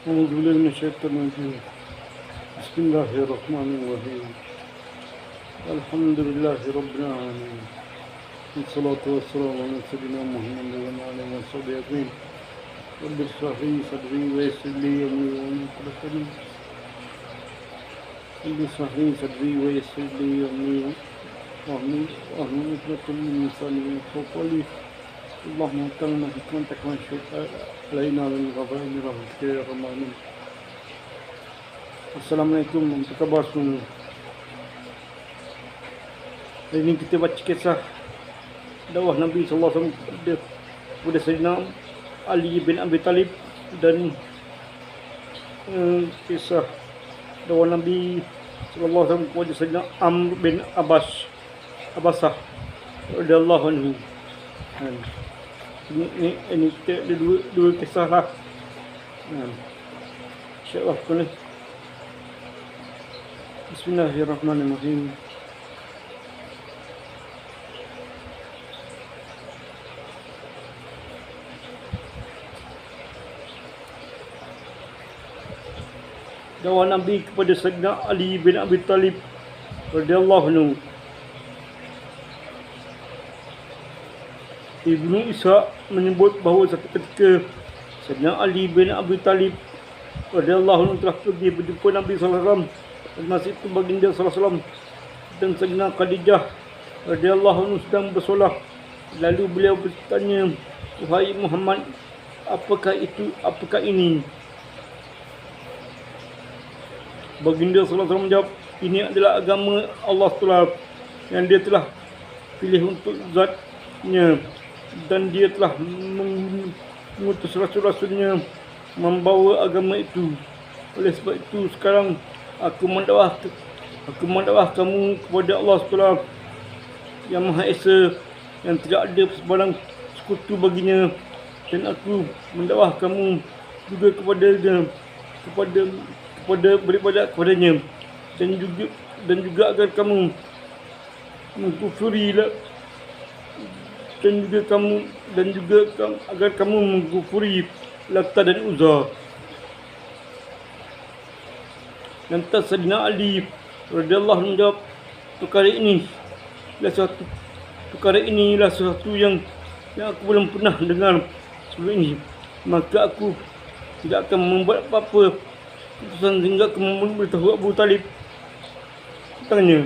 أعوذ بالله من الشيطان الرجيم. بسم الله الرحمن الرحيم. الحمد لله رب العالمين. والصلاة والسلام على سيدنا محمد وعلى آله وصحبه أجمعين. رب اشرح لي صدري ويسر لي أمري واحلل عقدة من رب اشرح لي صدري ويسر لي أمري واحلل عقدة من لساني يفقهوا قولي. اللهم اغفرنا حكمتك وانشر علينا من غفائر رحمتك يا أرحم الراحمين. Assalamualaikum, apa khabar semua? Hari ini kita baca kisah dakwah Nabi SAW kepada Sayyidina Ali bin Abi Talib dan kisah dakwah Nabi SAW kepada Sayyidina Amr bin Abbasah radhiyallahu anhu. Ini kita ada dua kisah lah. InsyaAllah boleh. Bismillahirrahmanirrahim. Dakwah Nabi kepada Sayyidina Ali bin Abi Talib radhiyallahu anhu. Ibnu Ishaq menyebut bahawa satu ketika Sayyidina Ali bin Abi Talib radhiyallahu anhu telah pergi berjumpa Nabi SAW. Dan masa itu baginda SAW dan Sayyidina Khadijah radhiyallahu anhu sedang bersolah. Lalu beliau bertanya, "Wahai Muhammad, apakah ini?" Baginda SAW menjawab, "Ini adalah agama Allah Taala yang Dia telah pilih untuk zatnya, dan Dia telah mengutus rasul-rasulnya membawa agama itu. Oleh sebab itu sekarang Aku mendakwah kamu kepada Allah SWT yang Maha Esa, yang tidak ada sebarang sekutu baginya, dan aku mendakwah kamu juga kepada beribadat kepadanya, dan juga agar kamu mengkufuri agar kamu mengkufuri Lata dan Uzza." Lantas Sayyidina Ali radhiyallahu anhu menjawab, Perkara ini adalah sesuatu yang aku belum pernah dengar sebelum ini. Maka aku tidak akan membuat apa-apa keputusan sehingga aku memberitahu Abu Talib tentangnya.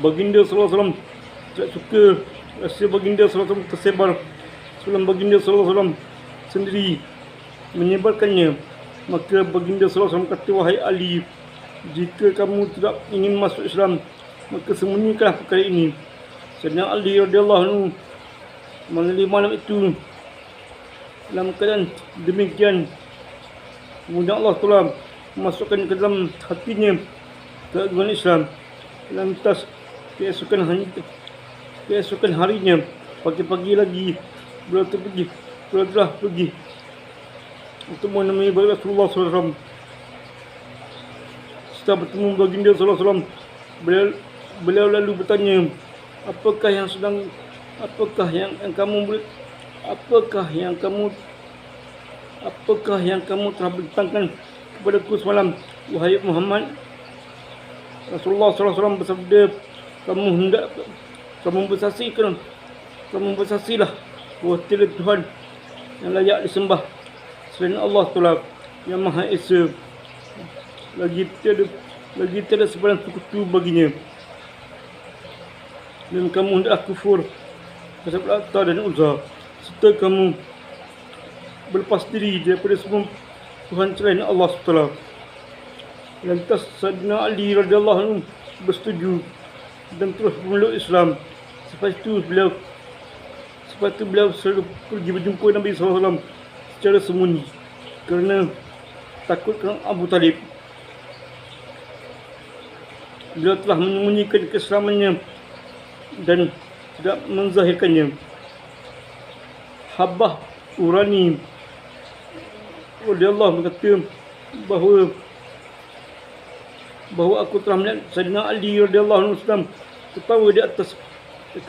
Baginda SAW tidak suka rasa baginda SAW tersebar sebelum baginda SAW sendiri menyebarkannya. Maka baginda SAW kata, "Wahai Ali, jika kamu tidak ingin masuk Islam, maka sembunyikanlah perkara ini." Sayyidina Ali radhiyallahu anhu malam itu dalam keadaan demikian, kemudian Allah Taala memasukkan ke dalam hatinya keagungan Islam. Lantas keesokan harinya, pagi-pagi lagi, beliau telah pergi untuk menemui Rasulullah SAW. Setelah bertemu baginda SAW, beliau lalu bertanya, apakah yang kamu telah bentangkan kepadaku semalam, wahai Muhammad? Rasulullah SAW bersabda, kamu bersaksilah bahawa tiada Tuhan yang layak disembah selain Allah Taala yang Maha Esa, lagi tiada sebarang sekutu baginya, dan kamu hendaklah kufur terhadap Lata dan Uzza, serta kamu berlepas diri daripada semua Tuhan selain Allah Taala. Lantas Sayyidina Ali radhiyallahu anhu bersetuju dan terus memeluk Islam. Selepas itu beliau selalu pergi berjumpa Nabi SAW secara sembunyi kerana takut dengan Abu Talib. Beliau telah menyembunyikan keislamannya dan tidak menzahirkannya. Habah Urani radhiyallahu anhu berkata bahawa aku telah melihat Sayyidina Ali radhiyallahu anhu sedang tertawa di atas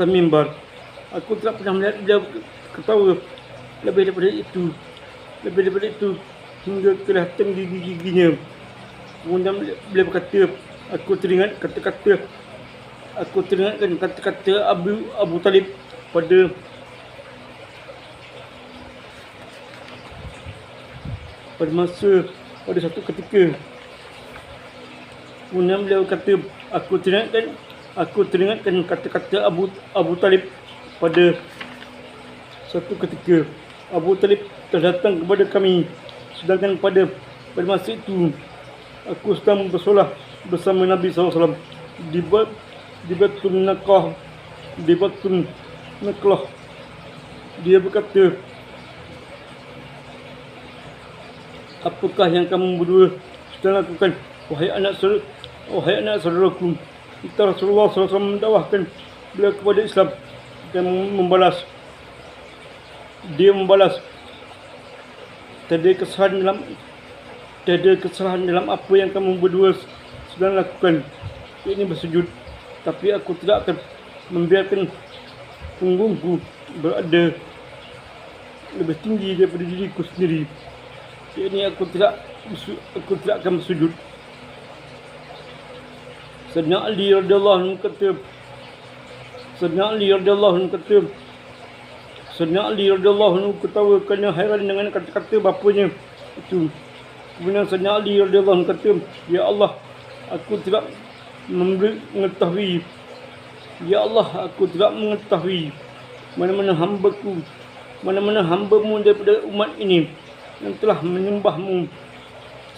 mimbar. Aku tidak pernah melihat dia ketawa lebih daripada itu. Lebih daripada itu, hingga kelihatan gigi-giginya. Kemudian beliau berkata, aku teringat kata-kata Abu Talib pada satu ketika. Kemudian beliau kata, aku teringatkan kata-kata Abu Talib pada satu ketika. Abu Talib telah datang kepada kami, sedangkan pada masa itu aku sedang bersolah bersama Nabi SAW di Baitul Naqlah. Dia berkata, apakah yang kamu berdua sedang lakukan, wahai anak saudaraku? Kita Rasulullah SAW mendakwahkan beliau kepada Islam. Dan dia membalas, tiada kesalahan dalam apa yang kamu berdua sedang lakukan, ini bersujud. Tapi aku tidak akan membiarkan punggungku berada lebih tinggi daripada diriku sendiri. Ini aku tidak akan bersujud. Sayyidina Ali radhiyallahu anhu kata, Sayyidina Ali radhiyallahu anhu ketawa kerana hairan dengan kata-kata bapanya itu. Kemudian Sayyidina Ali radhiyallahu anhu kata, ya Allah, aku tidak mengetahui. Ya Allah, aku tidak mengetahui mana-mana hamba-Mu daripada umat ini yang telah menyembah-Mu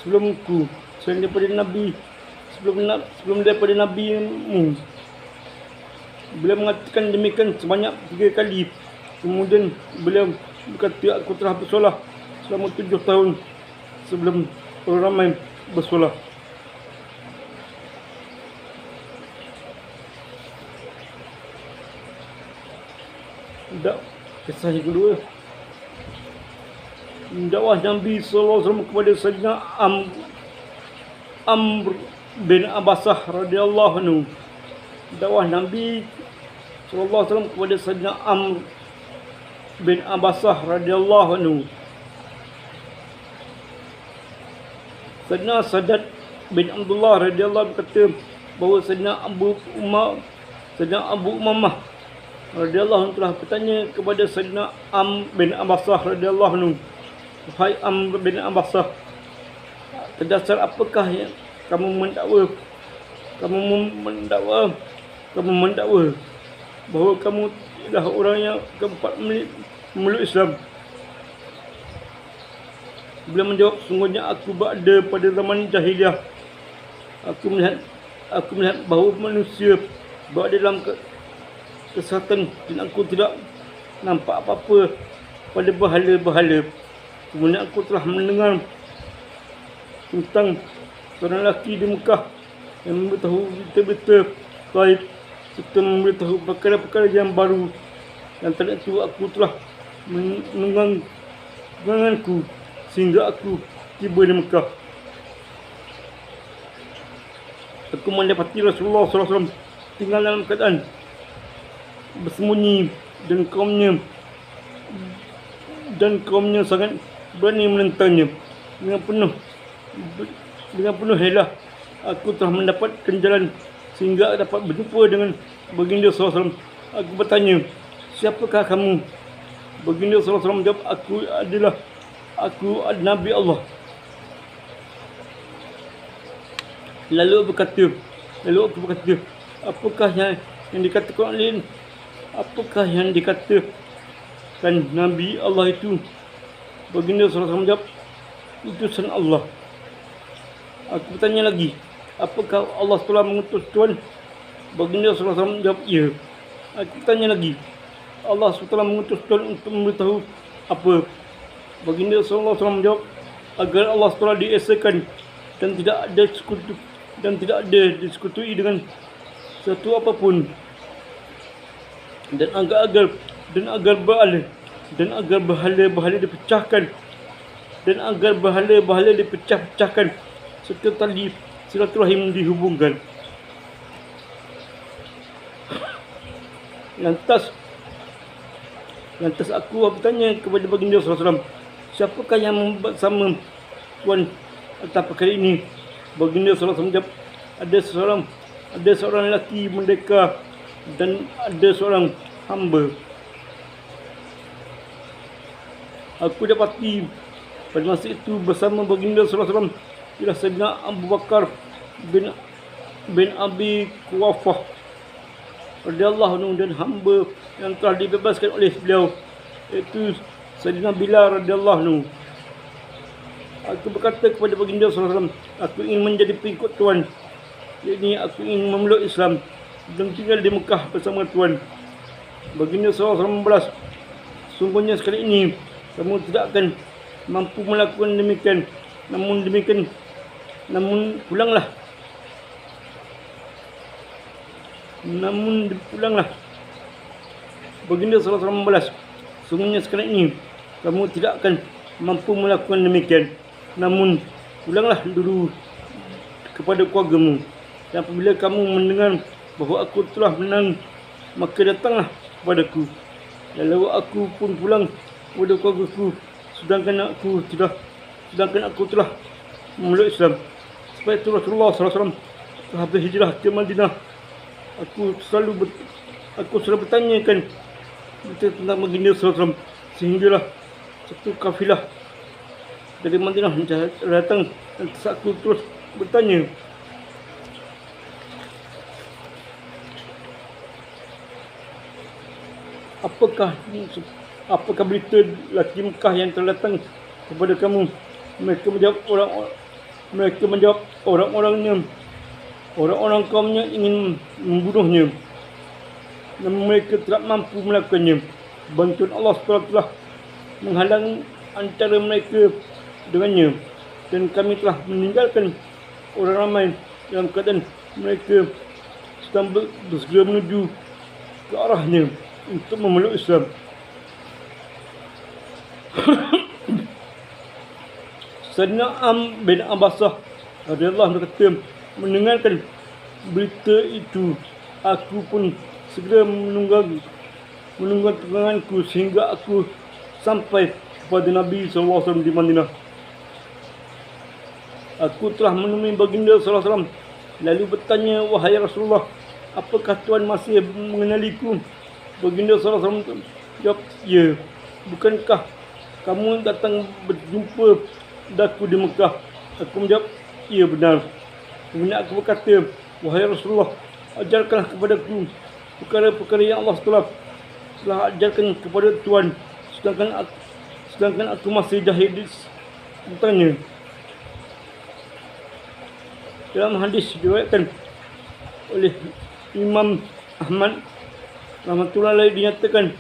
sebelumku, selain daripada Nabi, sebelum daripada Nabi-Mu. Beliau mengatakan demikian sebanyak 3 kali. Kemudian beliau berkata, aku telah bersolah selama 7 tahun sebelum orang ramai bersolah. Kisah yang kedua, dakwah Nabi SAW kepada Sayyidina Amr bin Abbasah radhiyallahu anhu. Dakwah Nabi SAW kepada Sayyidina Amr bin Abbasah radhiyallahu anhu. Sayyidina Sadat bin Abdullah radhiyallahu berkata bahawa Sayyidina Abu Umamah radhiyallahu anhu telah bertanya kepada Sayyidina Amr bin Abbasah radhiyallahu anhu, wahai Amr bin Abbasah, terdasar apakah yang kamu mendakwa bahawa kamu adalah orang yang keempat memeluk Islam? Beliau menjawab, sungguhnya aku berada pada zaman jahiliah. Aku melihat bahawa manusia berada dalam kesesatan dan aku tidak nampak apa-apa pada berhala-berhala. Kemudian aku telah mendengar tentang seorang lelaki di Mekah yang memberitahu berita-berita gaib serta memberitahu perkara-perkara yang baru. Dan tadi itu aku telah menungganku sehingga aku tiba di Mekah. Aku mendapati Rasulullah SAW tinggal dalam keadaan bersembunyi dan kaumnya sangat berani menentangnya. Dengan penuh helah aku telah mendapatkan jalan sehingga dapat berjumpa dengan baginda SAW. Aku bertanya, siapakah kamu? Baginda SAW menjawab, aku adalah Nabi Allah. Lalu aku berkata, apakah yang dikatakan Nabi Allah itu? Baginda SAW menjawab, utusan Allah. Aku bertanya lagi, apakah Allah telah mengutus Tuhan? Baginda SAW menjawab, ya. Aku bertanya lagi, Allah telah mengutus Tuhan untuk memberitahu apa? Baginda SAW menjawab, agar Allah telah diesakan dan tidak ada disekutuai dengan sesuatu apapun, dan agar berhala-berhala dipecah-pecahkan, serta tali silaturahim dihubungkan. Lantas Lantas aku bertanya kepada baginda SAW, siapakah yang bersama Tuan atas perkara ini? Baginda SAW menjawab, ada seorang lelaki merdeka dan ada seorang hamba. Aku dapati pada masa itu bersama baginda SAW ialah Sayyidina Abu Bakar bin Abi Quwafah radhiyallahu anhu dan hamba yang telah dibebaskan oleh beliau, iaitu Sayyidina Bilal radhiyallahu anhu. Aku berkata kepada baginda SAW, aku ingin menjadi pengikut Tuan, yakni aku ingin memeluk Islam dan tinggal di Mekah bersama Tuan. Baginda SAW membalas, sungguhnya sekali ini kamu tidak akan mampu melakukan demikian. Namun pulanglah. Baginda SAW membalas, sungguhnya sekali ini kamu tidak akan mampu melakukan demikian. Namun pulanglah dulu kepada keluargamu. Dan apabila kamu mendengar bahawa aku telah menang, maka datanglah kepadaku. Lalu aku pun pulang kepada keluargaku, sedangkan aku telah memeluk Islam. Sebab itu Rasulullah SAW telah berhijrah ke Madinah. Aku selalu bertanyakan tentang baginda SAW, sehinggalah satu kafilah dari Madinah datang dan aku terus bertanya, apakah berita lelaki Mekah yang telah datang kepada kamu? Mereka menjawab orang-orang kaumnya ingin membunuhnya, namun mereka tidak mampu melakukannya. Bantuan Allah SWT telah menghalang antara mereka dengannya, dan kami telah meninggalkan orang ramai dalam keadaan mereka sedang bersegera menuju ke arahnya untuk memeluk Islam. Sayyidina bin Abbasah radhiyallahu anhu berkata, mendengarkan berita itu, aku pun segera menunggang tanganku sehingga aku sampai kepada Nabi SAW di Madinah. Aku telah menemui baginda SAW, lalu bertanya, wahai Rasulullah, apakah Tuan masih mengenaliku? Baginda SAW jawab, ya, bukankah kamu datang berjumpa daku di Mekah? Aku menjawab, ya benar. Kemudian aku berkata, wahai Rasulullah, ajarkanlah kepadaku perkara-perkara yang Allah telah ajarkan kepada Tuan, sedangkan aku masih jahil tentangnya. Dalam hadis diriwayatkan oleh Imam Ahmad rahmatullahi alaihi dinyatakan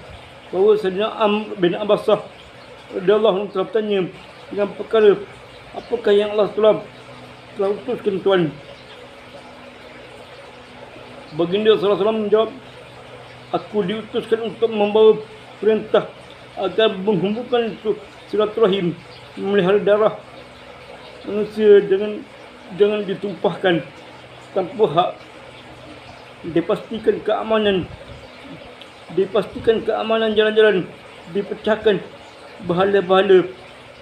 bahawa Sayyidina Amr bin Abbasah radhiyallahu anhu telah bertanya dengan perkara, apakah yang Allah telah utuskan Tuan? Baginda SAW menjawab, aku diutuskan untuk membawa perintah agar menghubungkan silaturahim, memelihara darah manusia jangan ditumpahkan tanpa hak, dipastikan keamanan jalan-jalan, dipecahkan bahala-bahala,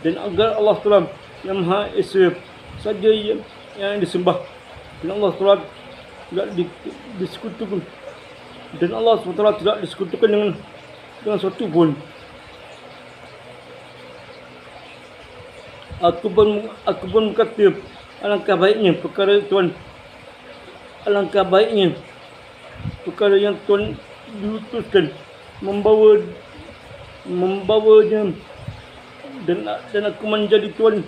dan agar Allah SWT yang Maha Esa saja yang disembah, dan Allah SWT tidak disekutukan, dan Allah SWT tidak disekutukan dengan sesuatu pun. Aku pun berkata, alangkah baiknya perkara yang Tuan diutuskan membawanya, dan aku menjadi Tuan,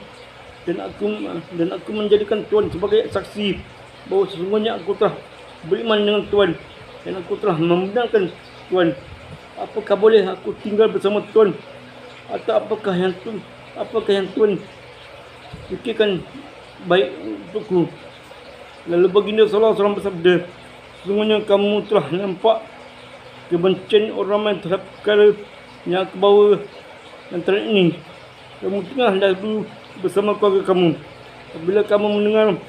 dan aku menjadikan Tuan sebagai saksi bahawa sesungguhnya aku telah beriman dengan Tuan, dan aku telah membenarkan Tuan. Apakah boleh aku tinggal bersama Tuan, atau apakah yang Tuan fikirkan baik untukku? Lalu baginda SAW bersabda, sesungguhnya kamu telah nampak kebencian orang ramai terhadap perkara yang aku bawa antara ini. Kamu tinggallah dulu bersama keluarga kamu. Apabila kamu mendengar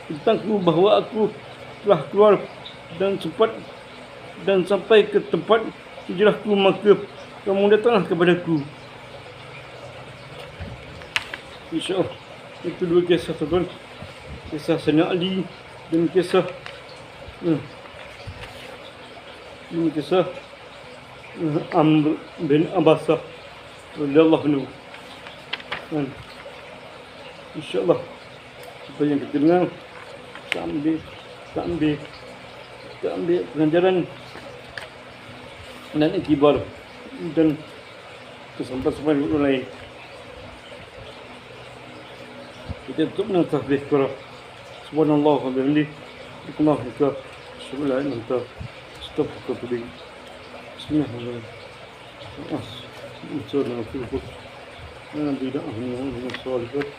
tentangku bahawa aku telah keluar dan sampai ke tempat hijrahku, maka kamu datanglah kepadaku. InsyaAllah. Itu dua kisah tuan. Kisah Sayyidina Ali dan kisah ini kisah Amr bin Abbasah radhiyallahu anhu. InsyaAllah apa yang kita dengar kita ambil pengajaran dan iktibar dan kesampaian orang lain. Kita tutup dengan tasbih surah subhanallah wa bihamdihi Allahu akbar asyhadu an la ilaha illa anta astaghfiruka wa atubu ilaik. Bismillahirrahmanirrahim. Insyaallah kita نبي لهم من الصالحات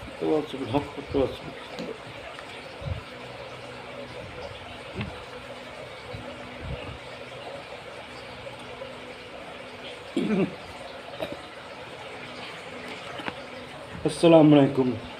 التواصي بالحق والتواصي السلام عليكم.